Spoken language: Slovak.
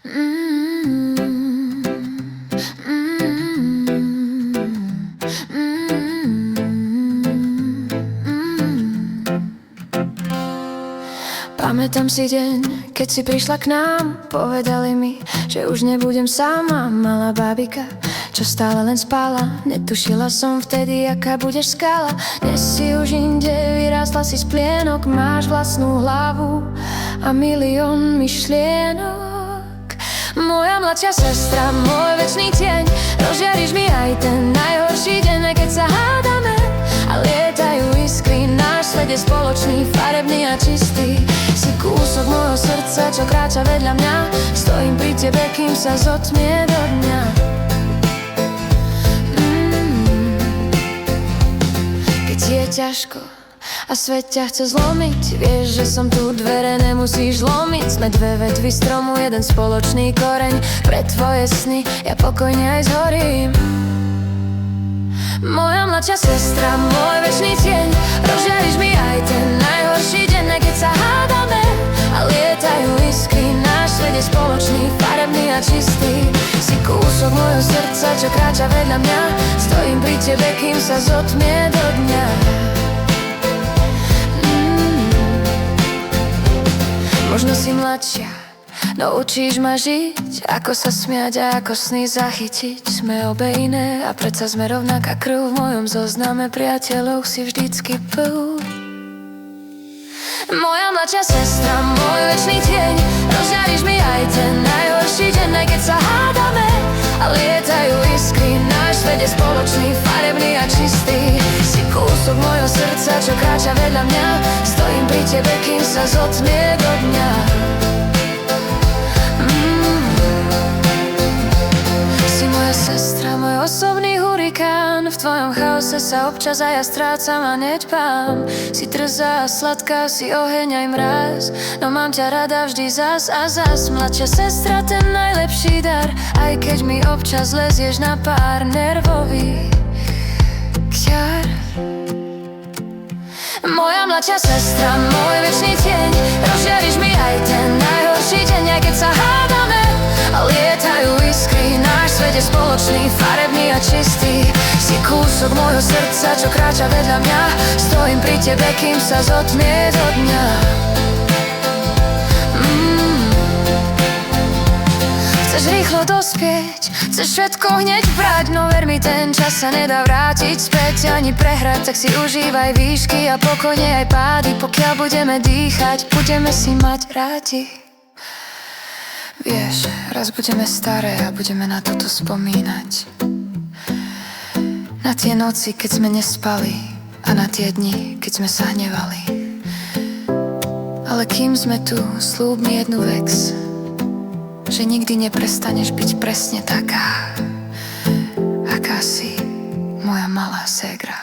Mm, mm, mm. Pamätám si deň, keď si prišla k nám. Povedali mi, že už nebudem sama. Malá bábika, čo stále len spala. Netušila som vtedy, aká budeš skala. Dnes si už inde, vyrástla si z plienok. Máš vlastnú hlavu a milión myšlienok. Moja mladšia sestra, môj večný tieň. Rozžiariš mi aj ten najhorší deň, aj keď sa hádame a lietajú iskry. Náš svet je spoločný, farebný a čistý. Si kúsok môjho srdca, čo kráča vedľa mňa. Stojím pri tebe, kým sa zotmie do dňa. Keď je ťažko a svet ťa chce zlomiť, vieš, že som tu, dvere nemusíš lomiť. Sme dve vetvy stromu, jeden spoločný koreň. Pre tvoje sny ja pokojne aj zhorím. Moja mladšia sestra, môj večný tieň. Rozžiariš mi aj ten najhorší deň, aj keď sa hádame a lietajú iskry. Náš svet je spoločný, farebný a čistý. Si kúsok môjho srdca, čo kráča vedľa mňa. Stojím pri tebe, kým sa zotmie do dňa. Možno si mladšia, no učíš ma žiť, ako sa smiať a ako sny zachytiť. Sme obe iné a predsa sme rovnaká krv. V mojom zozname priateľov si vždycky plú. Moja mladšia sestra, môj večný tieň. Rozžiariš mi aj ten najhorší deň, aj keď sa hádame a lietajú iskry. Náš svet je spoločný, farebný a čistý. Si kúsok môjho srdca, čo kráča vedľa mňa. Stojím pri tebe, kým sa zotmie do dňa. Si moja sestra, môj osobný hurikán. V tvojom chaose sa občas aj ja strácam a nedbám. Si trzá a sladká, si oheň aj mráz, no mám ťa rada vždy zas a zas. Mladšia sestra, ten najlepší dar, aj keď mi občas lezieš na pár nervových čiar. Moja mladšia sestra, môj večný tieň. Rozžiariš mi aj ten najhorší deň, aj keď sa hádame a lietajú iskry. Náš svet je spoločný, farebný a čistý. Si kúsok môjho srdca, čo kráča vedľa mňa. Stojím pri tebe, kým sa zotmie do dňa. Chceš rýchlo dospieť, chceš všetko hneď brať, no ver mi, ten čas sa nedá vrátiť späť ani prehrať. Tak si užívaj výšky a pokojne aj pády. Pokiaľ budeme dýchať, budeme si mať rádi. Vieš, raz budeme staré a budeme na toto spomínať. Na tie noci, keď sme nespali, a na tie dni, keď sme sa hnevali. Ale kým sme tu, sľub mi jednu vec, že nikdy neprestaneš byť presne taká, aká si, moja malá ségra.